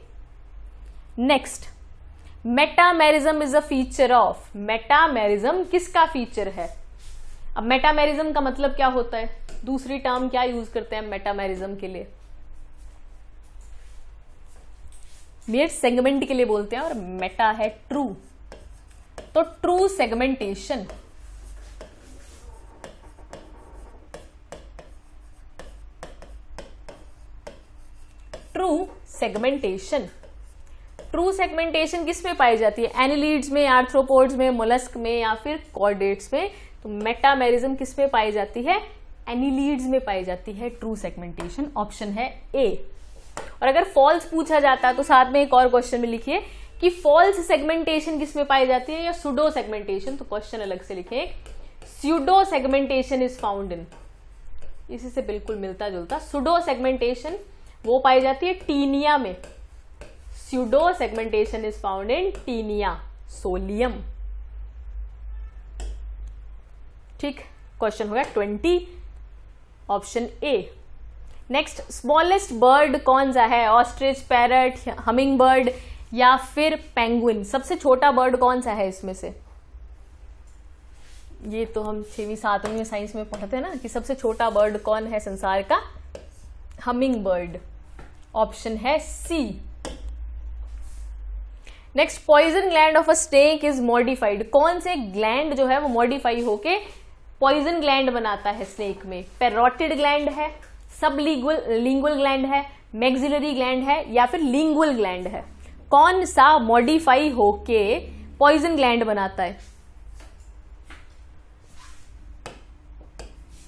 A: Next, metamerism is a feature of. Metamerism किसका फीचर है? अब मेटामेरिज्म का मतलब क्या होता है? दूसरी टर्म क्या यूज करते हैं मेटामेरिज्म के लिए? मेर सेगमेंट के लिए बोलते हैं, और मेटा है ट्रू। तो true segmentation. True segmentation. True segmentation किस में पाई जाती है? एनिलीड्स में, आर्थ्रोपोड्स में, मोलस्क में या फिर कॉर्डेट्स में। तो मेटामेरिज्म किस में पाई जाती है? एनिलीड्स में पाई जाती है ट्रू सेगमेंटेशन। ऑप्शन है ए। और अगर फॉल्स पूछा जाता है तो साथ में एक और क्वेश्चन में लिखिए कि फॉल्स सेगमेंटेशन किस में पाई जाती है या सूडो सेगमेंटेशन। तो क्वेश्चन अलग से लिखे, सूडो सेगमेंटेशन इज फाउंड इन। इसी से बिल्कुल मिलता जुलता। सूडो सेगमेंटेशन वो पाई जाती है टीनिया में। Pseudo segmentation is found in Taenia solium. ठीक, क्वेश्चन हो गया 20, option A. Next, smallest bird कौन सा है? ऑस्ट्रिच, पैरट, हमिंग बर्ड या फिर पेंगुइन? सबसे छोटा बर्ड कौन सा है इसमें से? ये तो हम 6वीं 7वीं में साइंस में पढ़ते हैं ना कि सबसे छोटा बर्ड कौन है संसार का? Humming bird. ऑप्शन है C. Next, poison gland of a snake is modified. कौन से ग्लैंड जो है वो मॉडिफाई होके पॉइजन ग्लैंड बनाता है स्नेक में? पैरोटिड ग्लैंड है, सबलिंगुअल ग्लैंड है, मैक्सिलरी ग्लैंड है या फिर लिंगुअल ग्लैंड है? कौन सा मॉडिफाई होके पॉइजन ग्लैंड बनाता है?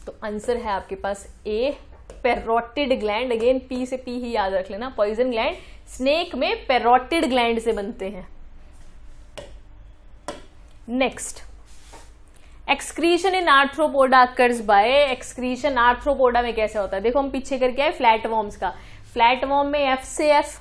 A: तो आंसर है आपके पास ए, पैरोटिड ग्लैंड। अगेन पी से पी ही याद रख लेना। पॉइजन ग्लैंड स्नेक में पैरोटिड ग्लैंड से बनते हैं। Next, excretion in arthropoda occurs by. Excretion arthropoda में कैसे होता है? देखो हम पीछे करके आए फ्लैट वॉर्म्स का। फ्लैट वॉर्म में एफ से F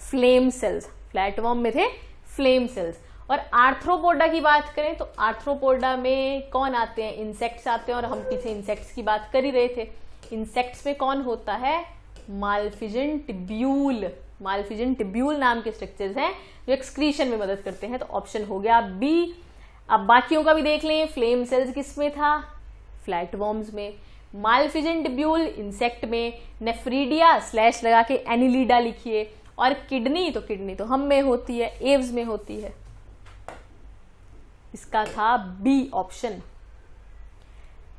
A: flame cells, flat warm में थे फ्लेम सेल्स। और आर्थ्रोपोडा की बात करें तो आर्थ्रोपोडा में कौन आते हैं? इंसेक्ट्स आते हैं, और हम पीछे इंसेक्ट्स की बात कर ही रहे थे। इंसेक्ट्स में कौन होता है? मालफिजन टिब्यूल। मालफिजन टिब्यूल नाम के स्ट्रक्चर्स हैं जो एक्सक्रीशन में मदद करते हैं। तो ऑप्शन हो गया बी। अब बाकियों का भी देख लें। फ्लेम सेल्स किस में था? फ्लैट वॉर्म्स में। मालफिजन टिब्यूल इंसेक्ट में। नेफ्रीडिया स्लैश लगा के एनिलीडा लिखिए। और किडनी तो हम में होती है, एव्स में होती है। इसका था बी ऑप्शन।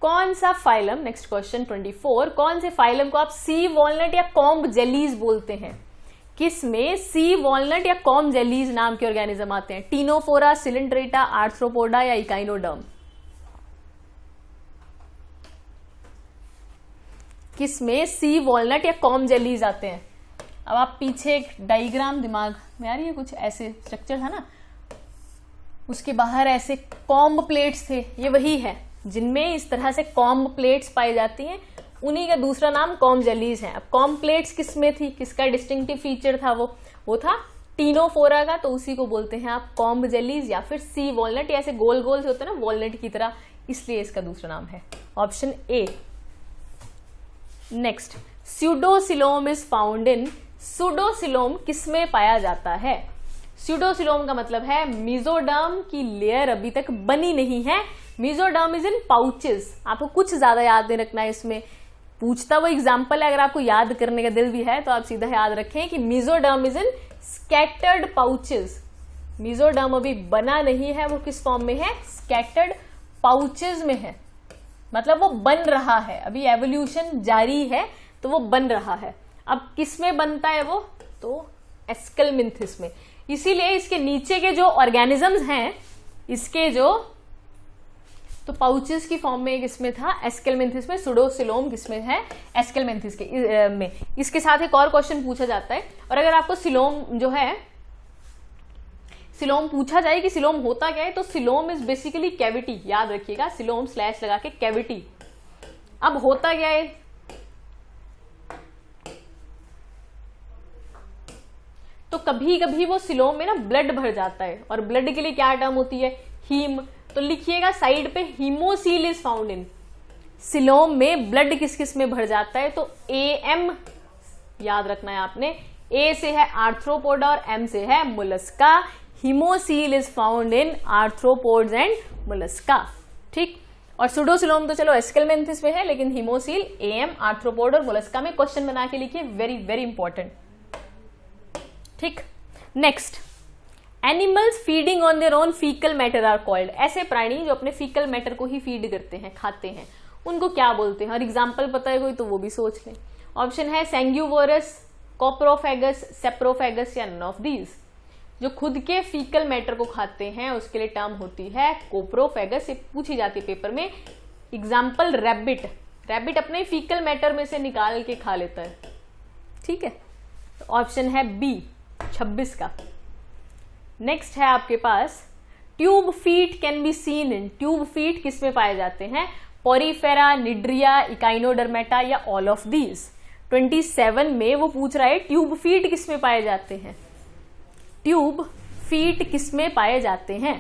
A: कौन सा फाइलम, नेक्स्ट क्वेश्चन 24, कौन से फाइलम को आप सी वॉलनट या कॉम्ब जेलीज बोलते हैं? किस में सी वॉलनट या कॉम्ब जेलीज नाम के ऑर्गेनिज्म आते हैं? टीनोफोरा, सिलिंड्रेटा, आर्थ्रोपोडा या इकाइनोडर्म? किस में सी वॉलनट या कॉम्ब जेलीज आते हैं? अब आप पीछे एक डायग्राम दिमाग में आ रही है, कुछ ऐसे स्ट्रक्चर था ना, उसके बाहर ऐसे कॉम्ब प्लेट्स थे। ये वही है जिनमें इस तरह से कॉम्ब प्लेट्स पाई जाती हैं। उन्हीं का दूसरा नाम कॉम्ब जेलीज है। अब कॉम्ब प्लेट्स किस में थी? किसका डिस्टिंक्टिव फीचर था? वो था टीनोफोरा का। तो उसी को बोलते हैं आप कॉम्ब जेलीज या फिर सी वॉलनट। ऐसे गोल गोल से होते हैं ना वॉलनट की तरह, इसलिए इसका दूसरा नाम है option A. Next, स्यूडोसिलोम is found in. Pseudocoelom किसमें पाया जाता है? स्यूडोसिलोम का मतलब है मेसोडर्म की लेयर अभी तक बनी नहीं है। Mesoderm is in pouches. आपको कुछ ज्यादा याद नहीं रखना है इसमें, पूछता वो एग्जाम्पल है। अगर आपको याद करने का दिल भी है तो आप सीधा याद रखें कि mesoderm is in scattered pouches. Mesoderm अभी बना नहीं है, वो किस फॉर्म में है? स्कैटर्ड पाउचेस में है। मतलब वो बन रहा है, अभी एवोल्यूशन जारी है, तो वो बन रहा है। अब किस में बनता है वो? तो एस्केलमिंथिस में। इसीलिए इसके नीचे के जो ऑर्गेनिजम्स हैं, इसके जो तो पाउचेस की फॉर्म में किसमें था? एस्केलमिंथिस में। सूडोसिलोम किसमें है? एस्केलमिंथिस के में। इसके साथ एक और क्वेश्चन पूछा जाता है, और अगर आपको सिलोम जो है, सिलोम पूछा जाए कि सिलोम होता क्या है, तो सिलोम इज बेसिकली कैविटी। याद रखिएगा, सिलोम स्लैश लगा के कैविटी। अब होता क्या है? तो कभी कभी वो सिलोम में ना ब्लड भर जाता है, और ब्लड के लिए क्या टर्म होती है? हीम। तो लिखिएगा साइड पे, haemocoel is found in. Coelom में ब्लड किस किस में भर जाता है? तो एम याद रखना है आपने। ए से है आर्थ्रोपोडा और एम से है Mollusca. Haemocoel is found in arthropods and Mollusca. ठीक, और सूडोसिलोम तो चलो एस्केलमिंथिस में है, लेकिन हीमोसील, एम, आर्थ्रोपोड और मोलस्का में क्वेश्चन बना के लिखिए, वेरी वेरी इंपॉर्टेंट। ठीक, next, animals feeding on their own faecal matter are called. ऐसे प्राणी जो अपने फीकल मैटर को ही फीड करते हैं, खाते हैं, उनको क्या बोलते हैं? और एग्जाम्पल पता है कोई तो वो भी सोच लें। ऑप्शन है सैंग्यूवोरस, कोप्रोफेगस, सेप्रोफेगस या नन ऑफ दीज। जो खुद के फीकल मैटर को खाते हैं उसके लिए टर्म होती है कोप्रोफेगस। ये पूछी जाती है पेपर में। Example rabbit. रैबिट अपने फीकल मैटर में से निकाल के खा लेता है। ठीक है, तो ऑप्शन है बी 26 का। नेक्स्ट है आपके पास tube feet can be seen in. Tube feet किस में पाए जाते हैं? पोरीफेरा, निड्रिया, इकाइनोडर्मेटा या ऑल ऑफ दीज। 27 में वो पूछ रहा है ट्यूब फीट किस में पाए जाते हैं, ट्यूब फीट किस में पाए जाते हैं,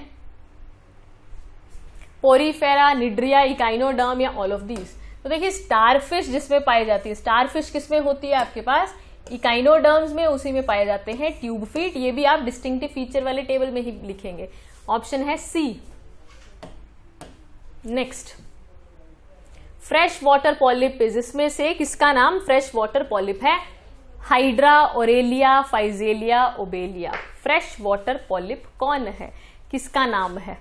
A: पोरीफेरा, निड्रिया, इकाइनोडर्म या ऑल ऑफ दीज। तो देखिए स्टारफिश जिसमें पाई जाती है, स्टारफिश किस में होती है आपके पास, इकाइनोडर्म्स में, उसी में पाए जाते हैं ट्यूब फीट। ये भी आप डिस्टिंक्टिव फीचर वाले टेबल में ही लिखेंगे। ऑप्शन है C. Next, fresh water polyp, जिसमें से किसका नाम फ्रेश वाटर पॉलिप है, hydra, Aurelia, फाइजेलिया, Obelia. Fresh water polyp कौन है, किसका नाम है?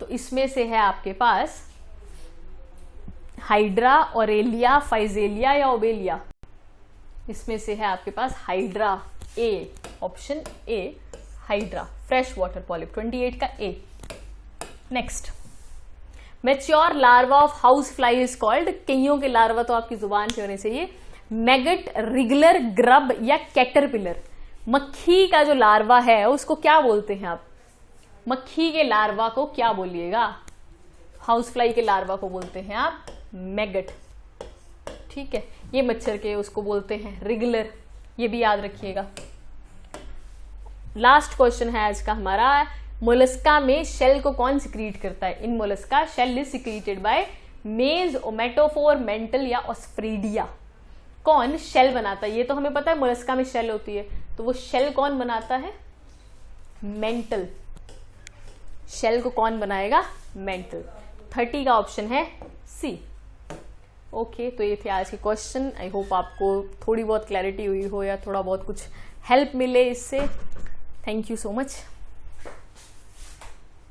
A: तो इसमें से है आपके पास हाइड्रा, ओरेलिया, फाइजेलिया या ओबेलिया। इसमें से है आपके पास hydra, A, option A hydra, fresh water polyp 28 का A. Next, mature larva of house fly is called, कईयों के लार्वा तो आपकी जुबान पे होने चाहिए, मैगट, रिगलर, ग्रब या कैटरपिलर। मक्खी का जो लार्वा है उसको क्या बोलते हैं आप, मक्खी के लार्वा को क्या बोलिएगा, हाउस फ्लाई के लार्वा को बोलते हैं आप मैगट, ठीक है। ये मच्छर के उसको बोलते हैं रिगलर, ये भी याद रखिएगा। लास्ट क्वेश्चन है आज का हमारा, मोलस्का में शेल को कौन सिक्रीट करता है? In Mollusca shell is secreted by मेज, ओमेटोफोर, मेंटल या ऑस्फ्रीडिया। कौन शेल बनाता है? ये तो हमें पता है मोलस्का में शेल होती है, तो वो शेल कौन बनाता है? मेंटल। शेल को कौन बनाएगा? मेंटल। 30 का ऑप्शन है सी। ओके, तो ये थे आज के क्वेश्चन। आई होप आपको थोड़ी बहुत क्लैरिटी हुई हो या थोड़ा बहुत कुछ हेल्प मिले इससे। Thank you so much.